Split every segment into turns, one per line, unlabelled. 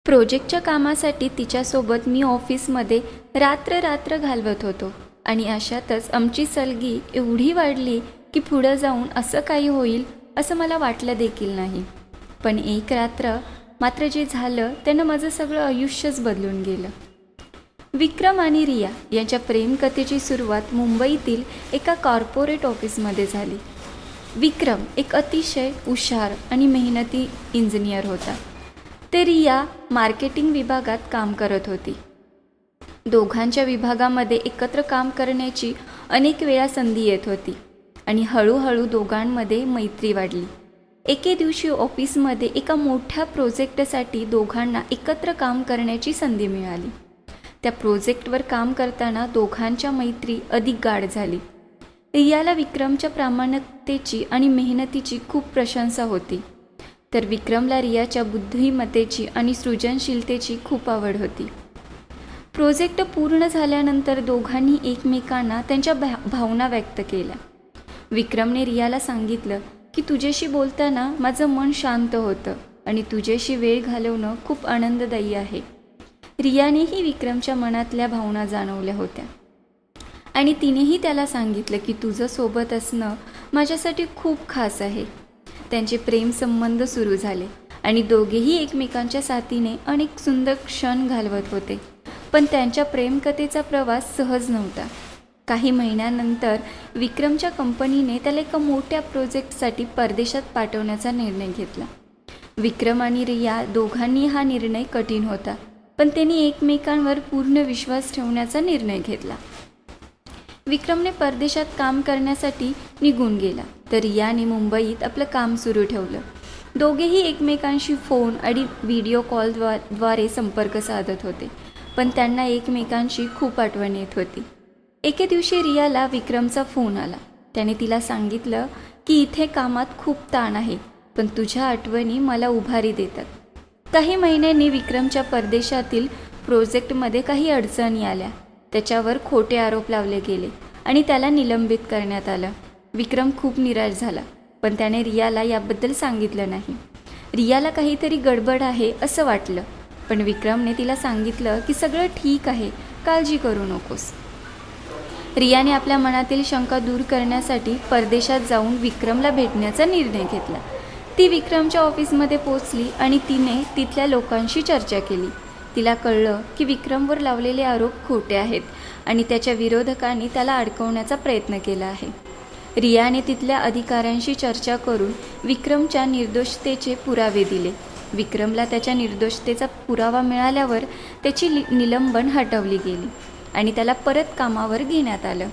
प्रोजेक्टच्या कामासाठी तिच्यासोबत मी ऑफिसमध्ये रात्र घालवत होतो आणि अशातच आमची सलगी एवढी वाढली की पुढं जाऊन असं काही होईल असं मला वाटलं देखील नाही. पण एक रात्र मात्र जे झालं त्यानं माझं सगळं आयुष्यच बदलून गेलं. विक्रम आणि रिया यांच्या प्रेमकथेची सुरुवात मुंबईतील एका कॉर्पोरेट ऑफिसमध्ये झाली. विक्रम एक अतिशय हुशार आणि मेहनती इंजिनियर होता. ते रिया मार्केटिंग विभागात काम करत होती. दोघांच्या विभागामध्ये एकत्र काम करण्याची अनेक वेळा संधी येत होती आणि हळूहळू दोघांमध्ये मैत्री वाढली. एके दिवशी ऑफिसमध्ये एका मोठ्या प्रोजेक्टसाठी दोघांना एकत्र काम करण्याची संधी मिळाली. त्या प्रोजेक्टवर काम करताना दोघांच्या मैत्री अधिक गाढ झाली. रियाला विक्रमच्या प्रामाणिकतेची आणि मेहनतीची खूप प्रशंसा होती, तर विक्रमला रियाच्या बुद्धिमत्तेची आणि सृजनशीलतेची खूप आवड होती. प्रोजेक्ट पूर्ण झाल्यानंतर दोघांनी एकमेकांना त्यांच्या भावना व्यक्त केल्या. विक्रमने रियाला सांगितलं की तुझ्याशी बोलताना माझं मन शांत होतं आणि तुझ्याशी वेळ घालवणं खूप आनंददायी आहे. रियानेही विक्रमच्या मनातल्या भावना जाणवल्या होत्या आणि तिनेही त्याला सांगितलं की तुझं सोबत असणं माझ्यासाठी खूप खास आहे. त्यांचे प्रेमसंबंध सुरू झाले आणि दोघेही एकमेकांच्या साथीने अनेक सुंदर क्षण घालवत होते. पण त्यांच्या प्रेमकथेचा प्रवास सहज नव्हता. काही महिन्यानंतर विक्रमच्या कंपनीने त्याला एका मोठ्या प्रोजेक्टसाठी परदेशात पाठवण्याचा निर्णय घेतला. विक्रम आणि रिया दोघांनी हा निर्णय कठीण होता, पण त्यांनी एकमेकांवर पूर्ण विश्वास ठेवण्याचा निर्णय घेतला. विक्रमने परदेशात काम करण्यासाठी निघून गेला, तर रियाने मुंबईत आपलं काम सुरू ठेवलं. दोघेही एकमेकांशी फोन आणि व्हिडिओ कॉलद्वारे संपर्क साधत होते, पण त्यांना एकमेकांची खूप आठवण येत होती. एके दिवशी रियाला विक्रमचा फोन आला. त्याने तिला सांगितलं की इथे कामात खूप ताण आहे, पण तुझ्या आठवणी मला उभारी देतात. काही महिन्यांनी विक्रमच्या परदेशातील प्रोजेक्टमध्ये काही अडचणी आल्या. त्याच्यावर खोटे आरोप लावले गेले आणि त्याला निलंबित करण्यात आलं. विक्रम खूप निराश झाला, पण त्याने रियाला याबद्दल सांगितलं नाही. रियाला काहीतरी गडबड आहे असं वाटलं, पण विक्रमने तिला सांगितलं की सगळं ठीक आहे, काळजी करू नकोस. रियाने आपल्या मनातील शंका दूर करण्यासाठी परदेशात जाऊन विक्रमला भेटण्याचा निर्णय घेतला. ती विक्रमच्या ऑफिसमध्ये पोचली आणि तिने तिथल्या लोकांशी चर्चा केली. तिला कळलं की विक्रमवर लावलेले आरोप खोटे आहेत आणि त्याच्या विरोधकांनी त्याला अडकवण्याचा प्रयत्न केला आहे. रियाने तिथल्या अधिकाऱ्यांशी चर्चा करून विक्रमच्या निर्दोषतेचे पुरावे दिले. विक्रमला त्याच्या निर्दोषतेचा पुरावा मिळाल्यावर त्याची निलंबन हटवली गेली आणि त्याला परत कामावर घेण्यात आलं.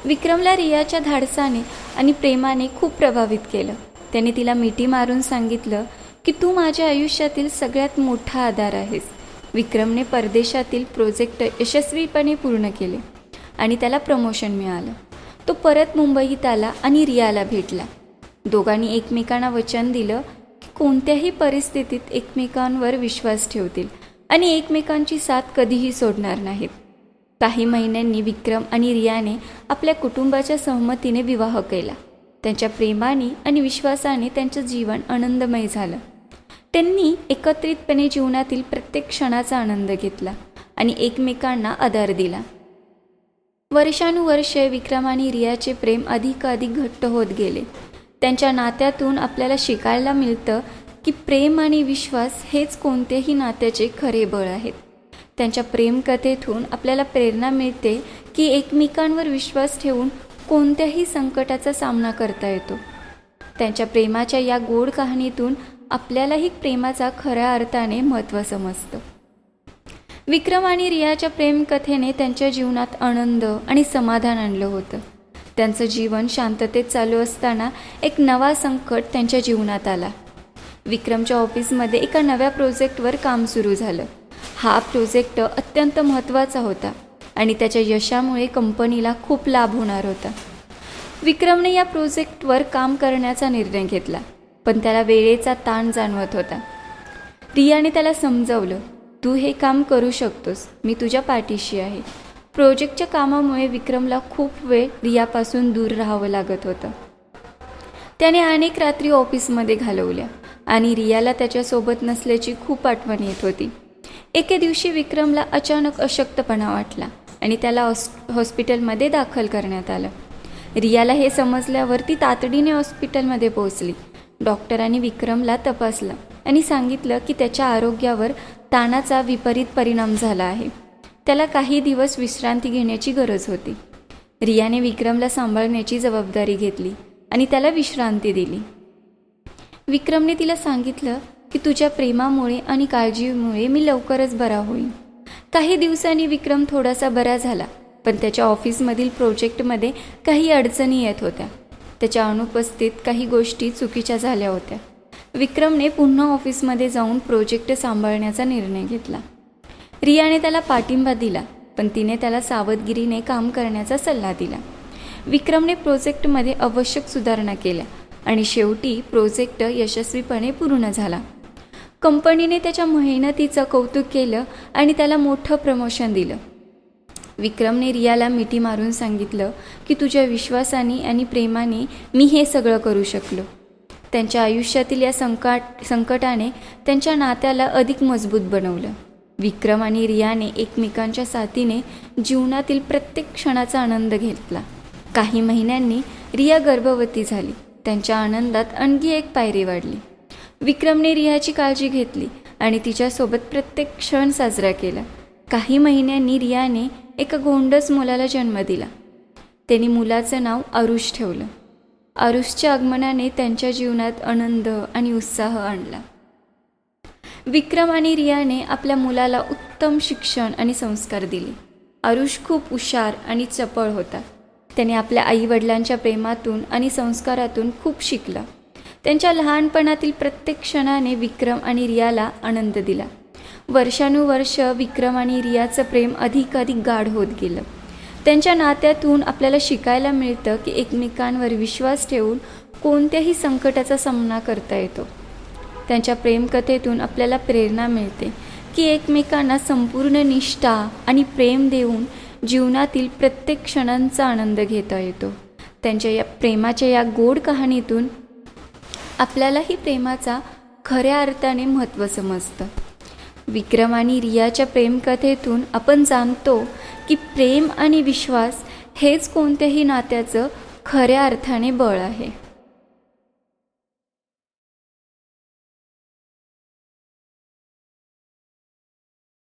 विक्रमला रियाच्या धाडसाने आणि प्रेमाने खूप प्रभावित केलं. त्याने तिला मिठी मारून सांगितलं की तू माझ्या आयुष्यातील सगळ्यात मोठा आधार आहेस. विक्रमने परदेशातील प्रोजेक्ट यशस्वीपणे पूर्ण केले आणि त्याला प्रमोशन मिळालं. तो परत मुंबईत आला आणि रियाला भेटला. दोघांनी एकमेकांना वचन दिलं की कोणत्याही परिस्थितीत एकमेकांवर विश्वास ठेवतील आणि एकमेकांची साथ कधीही सोडणार नाहीत. काही महिन्यांनी विक्रम आणि रियाने आपल्या कुटुंबाच्या सहमतीने विवाह केला. त्यांच्या प्रेमाने आणि विश्वासाने त्यांचं जीवन आनंदमय झालं. त्यांनी एकत्रितपणे जीवनातील प्रत्येक क्षणाचा आनंद घेतला आणि एकमेकांना आधार दिला. वर्षानुवर्षे विक्रम आणि रियाचे प्रेम अधिकाधिक घट्ट होत गेले. त्यांच्या नात्यातून आपल्याला शिकायला मिळतं की प्रेम आणि विश्वास हेच कोणत्याही नात्याचे खरे बळ आहेत. त्यांच्या प्रेमकथेतून आपल्याला प्रेरणा मिळते की एकमेकांवर विश्वास ठेवून कोणत्याही संकटाचा सामना करता येतो. त्यांच्या प्रेमाच्या या गोड कहाणीतून आपल्यालाही प्रेमाचा खऱ्या अर्थाने महत्त्व समजतं. विक्रम आणि रियाच्या प्रेमकथेने त्यांच्या जीवनात आनंद आणि समाधान आणलं होतं. त्यांचं जीवन शांततेत चालू असताना एक नवा संकट त्यांच्या जीवनात आला. विक्रमच्या ऑफिसमध्ये एका नव्या प्रोजेक्टवर काम सुरू झालं. हा प्रोजेक्ट अत्यंत महत्त्वाचा होता आणि त्याच्या यशामुळे कंपनीला खूप लाभ होणार होता. विक्रमने या प्रोजेक्टवर काम करण्याचा निर्णय घेतला, पण त्याला वेळेचा ताण जाणवत होता. रियाने त्याला समजावलं, तू हे काम करू शकतोस, मी तुझ्या पाठीशी आहे. प्रोजेक्टच्या कामामुळे विक्रमला खूप वेळ रियापासून दूर राहावं लागत होतं. त्याने अनेक रात्री ऑफिसमध्ये घालवल्या, आणि रियाला त्याच्यासोबत नसल्याची खूप आठवण येत होती. एके दिवशी विक्रमला अचानक अशक्तपणा वाटला आणि त्याला हॉस्पिटलमध्ये दाखल करण्यात आलं. रियाला हे समजल्यावर ती तातडीने हॉस्पिटलमध्ये पोहोचली. डॉक्टरांनी विक्रमला तपासलं आणि सांगितलं की त्याच्या आरोग्यावर ताणाचा विपरीत परिणाम झाला आहे. त्याला काही दिवस विश्रांती घेण्याची गरज होती. रियाने विक्रमला सांभाळण्याची जबाबदारी घेतली आणि त्याला विश्रांती दिली. विक्रमने तिला सांगितलं की तुझ्या प्रेमामुळे आणि काळजीमुळे मी लवकरच बरा होईन. काही दिवसांनी विक्रम थोडासा बरा झाला, पण त्याच्या ऑफिसमधील प्रोजेक्टमध्ये काही अडचणी येत होत्या. त्याच्या अनुपस्थित काही गोष्टी चुकीच्या झाल्या होत्या. विक्रमने पुन्हा ऑफिसमध्ये जाऊन प्रोजेक्ट सांभाळण्याचा निर्णय घेतला. रियाने त्याला पाठिंबा दिला, पण तिने त्याला सावधगिरीने काम करण्याचा सल्ला दिला. विक्रमने प्रोजेक्टमध्ये आवश्यक सुधारणा केल्या आणि शेवटी प्रोजेक्ट यशस्वीपणे पूर्ण झाला. कंपनीने त्याच्या मेहनतीचं कौतुक केलं आणि त्याला मोठं प्रमोशन दिलं. विक्रमने रियाला मिठी मारून सांगितलं की तुझ्या विश्वासाने आणि प्रेमाने मी हे सगळं करू शकलो. त्यांच्या आयुष्यातील या संकटाने त्यांच्या नात्याला अधिक मजबूत बनवलं. विक्रम आणि रियाने एकमेकांच्या साथीने जीवनातील प्रत्येक क्षणाचा आनंद घेतला. काही महिन्यांनी रिया गर्भवती झाली. त्यांच्या आनंदात आणखी एक पायरी वाढली. विक्रमने रियाची काळजी घेतली आणि तिच्यासोबत प्रत्येक क्षण साजरा केला. काही महिन्यांनी रियाने एका गोंडस मुलाला जन्म दिला. त्यांनी मुलाचं नाव आरुष ठेवलं. आरुषच्या आगमनाने त्यांच्या जीवनात आनंद आणि उत्साह आणला. विक्रम आणि रियाने आपल्या मुलाला उत्तम शिक्षण आणि संस्कार दिले. आरुष खूप हुशार आणि चपळ होता. त्याने आपल्या आईवडिलांच्या प्रेमातून आणि संस्कारातून खूप शिकला. त्यांच्या लहानपणातील प्रत्येक क्षणाने विक्रम आणि रियाला आनंद दिला. वर्षानुवर्ष विक्रम आणि रियाचं प्रेम अधिकाधिक गाढ होत गेलं. त्यांच्या नात्यातून आपल्याला शिकायला मिळतं की एकमेकांवर विश्वास ठेवून कोणत्याही संकटाचा सामना करता येतो. त्यांच्या प्रेमकथेतून आपल्याला प्रेरणा मिळते की एकमेकांना संपूर्ण निष्ठा आणि प्रेम देऊन जीवनातील प्रत्येक क्षणांचा आनंद घेता येतो. त्यांच्या या प्रेमाच्या या गोड कहाणीतून आपल्यालाही प्रेमाचा खऱ्या अर्थाने महत्त्व समजतं. विक्रम आणि रियाच्या प्रेमकथेतून आपण जाणतो की प्रेम आणि विश्वास हेच कोणत्याही नात्याचं खऱ्या अर्थाने बळ आहे.